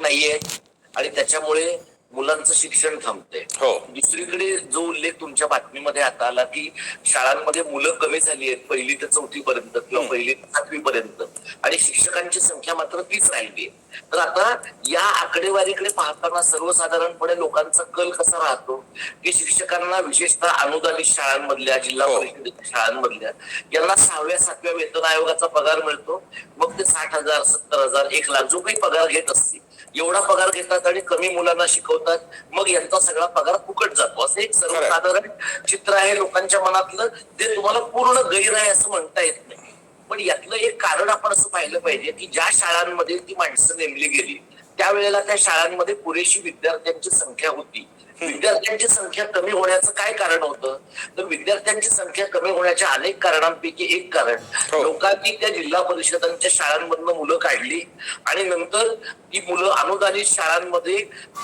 नाहीये आणि त्याच्यामुळे मुलांचं शिक्षण थांबतंय. हो. दुसरीकडे जो उल्लेख तुमच्या बातमीमध्ये आता आला की शाळांमध्ये मुलं कमी झाली आहेत 1ली ते 4थी पर्यंत किंवा 1ली ते 7वी पर्यंत आणि शिक्षकांची संख्या मात्र तीच राहिली आहे. तर आता या आकडेवारीकडे पाहताना सर्वसाधारणपणे लोकांचा कल कसा राहतो की शिक्षकांना विशेषतः अनुदानित शाळांमधल्या जिल्हा परिषदेच्या शाळांमधल्या यांना 6व्या-7व्या वेतन आयोगाचा पगार मिळतो. मग ते 60,000 70,000 1,00,000 जो काही पगार घेत असतील एवढा पगार घेतात आणि कमी मुलांना शिकवतात. मग यांचा सगळा पगार फुकट जातो असं एक सर्वसाधारण चित्र आहे लोकांच्या मनातलं. ते तुम्हाला पूर्ण गैर आहे असं म्हणता येत नाही. पण यातलं एक कारण आपण असं पाहिलं पाहिजे की ज्या शाळांमध्ये ती माणसं नेमली गेली त्यावेळेला त्या शाळांमध्ये पुरेशी विद्यार्थ्यांची संख्या होती. विद्यार्थ्यांची संख्या कमी होण्याचं काय कारण होतं तर विद्यार्थ्यांची संख्या कमी होण्याच्या अनेक कारणांपैकी एक कारण लोकांनी त्या जिल्हा परिषदांच्या शाळांमधनं मुलं काढली आणि नंतर ती मुलं अनुदानित शाळांमध्ये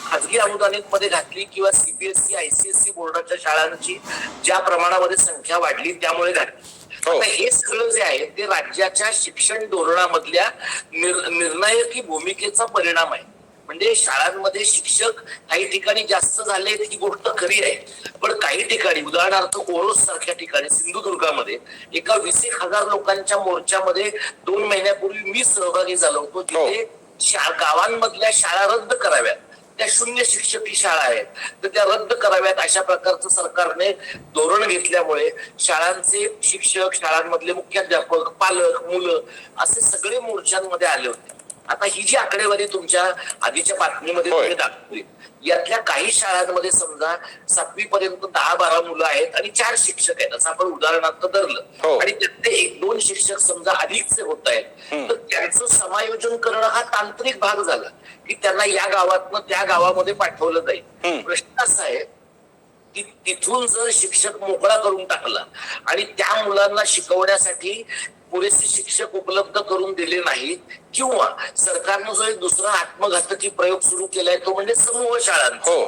खाजगी अनुदानित मध्ये घातली किंवा सीबीएसई आयसीएसई बोर्डाच्या शाळांची ज्या प्रमाणामध्ये संख्या वाढली त्यामुळे घातली. आता हे सगळं जे आहे ते राज्याच्या शिक्षण धोरणामधल्या निर्णायकी भूमिकेचा परिणाम आहे. म्हणजे शाळांमध्ये शिक्षक काही ठिकाणी जास्त झाले ही गोष्ट खरी आहे. पण काही ठिकाणी उदाहरणार्थ ओरोस सारख्या ठिकाणी सिंधुदुर्गामध्ये एका 20,000 लोकांच्या मोर्चामध्ये 2 महिन्यापूर्वी मी सहभागी झालो होतो. जिथे गावांमधल्या शाळा रद्द कराव्यात. त्या 0 शिक्षकी शाळा आहेत तर त्या रद्द कराव्यात अशा प्रकारचं सरकारने धोरण घेतल्यामुळे शाळांचे शिक्षक शाळांमधले मुख्याध्यापक पालक मुलं असे सगळे मोर्चांमध्ये आले होते. आता ही जी आकडेवारी तुमच्या आधीच्या बातमीमध्ये तुम्ही दाखवली यातल्या काही शाळांमध्ये समजा 7वी पर्यंत 10-12 मुलं आहेत आणि 4 शिक्षक आहेत असं आपण उदाहरणार्थ धरलं आणि त्यातले 1-2 शिक्षक समजा अधिकचे होत आहेत तर त्यांचं समायोजन करणं हा तांत्रिक भाग झाला की त्यांना या गावातनं त्या गावामध्ये पाठवलं जाईल. प्रश्न असा आहे की तिथून जर शिक्षक मोकळा करून टाकला आणि त्या मुलांना शिकवण्यासाठी पुरेसे शिक्षक उपलब्ध करून दिले नाहीत किंवा सरकारनं जो एक दुसरा आत्मघातकी प्रयोग सुरू केलाय तो म्हणजे समूह शाळांचा.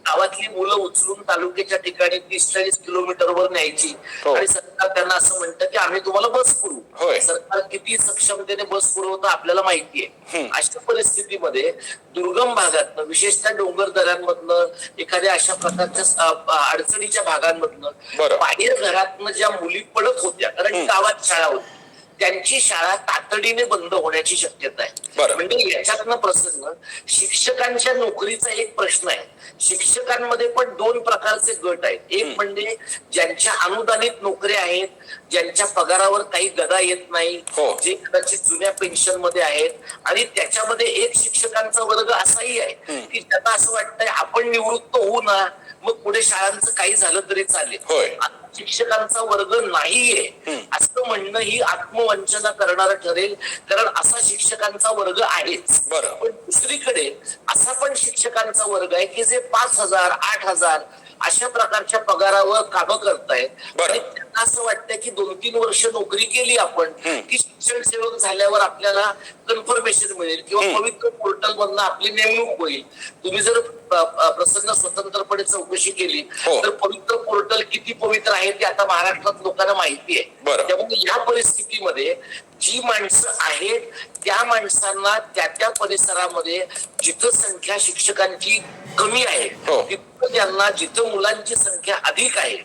गावातली मुलं उचलून तालुक्याच्या ठिकाणी 30-40 किलोमीटरवर न्यायची आणि सरकार त्यांना असं म्हणतं की आम्ही तुम्हाला बस पुरवू. सरकार किती सक्षमतेने बस पुरवतं आपल्याला माहितीये. अशा परिस्थितीमध्ये दुर्गम भागातनं विशेषतः डोंगर दऱ्यांमधनं एखाद्या अशा प्रकारच्या अडचणीच्या भागांमधनं बाहेर घरातनं ज्या मुली पडत होत्या कारण गावात शाळा होती त्यांची शाळा तातडीने बंद होण्याची शक्यता आहे. म्हणजे याच्यातनं प्रसंग शिक्षकांच्या नोकरीचा एक प्रश्न आहे. शिक्षकांमध्ये पण 2 प्रकारचे गट आहेत. एक म्हणजे ज्यांच्या अनुदानित नोकऱ्या आहेत ज्यांच्या पगारावर काही गदा येत नाही जे कदाचित जुन्या पेन्शन मध्ये आहेत आणि त्याच्यामध्ये एक शिक्षकांचा वर्ग असाही आहे की त्यांना असं वाटतंय आपण निवृत्त होऊ ना मग पुढे शाळांचं काही झालं तरी चालेल. शिक्षकांचा वर्ग नाहीये असं म्हणणं ही आत्मवंचना करणारं ठरेल कारण असा शिक्षकांचा वर्ग आहेच. पण दुसरीकडे असा पण शिक्षकांचा वर्ग आहे की जे 5,000 8,000 अशा प्रकारच्या पगारावर कामं करतायत आणि त्यांना असं वाटतंय की 2-3 वर्ष नोकरी केली आपण की शिक्षण सेवक झाल्यावर आपल्याला कन्फर्मेशन मिळेल किंवा पवित्र पोर्टल मधनं आपली नेमणूक होईल. तुम्ही जर प्रसंग स्वतंत्रपणे चौकशी केली तर पवित्र पोर्टल किती पवित्र आहे ते आता महाराष्ट्रात लोकांना माहिती आहे. त्यामुळे या परिस्थितीमध्ये जी माणसं आहेत त्या माणसांना त्या परिसरामध्ये जिथं संख्या शिक्षकांची कमी आहे तिथं त्यांना जिथं मुलांची संख्या अधिक आहे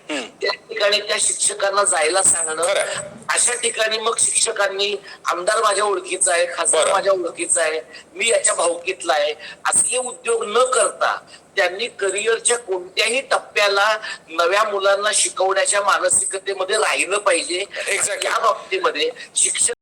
त्या ठिकाणी त्या शिक्षकांना जायला सांगणं. अशा ठिकाणी मग शिक्षकांनी आमदार माझ्या ओळखीचा आहे खासदार माझ्या ओळखीचा आहे मी याच्या भावकीतला आहे असले उद्योग न करता त्यांनी करिअरच्या कोणत्याही टप्प्याला नव्या मुलांना शिकवण्याच्या मानसिकतेमध्ये राहिलं पाहिजे. या बाबतीमध्ये शिक्षक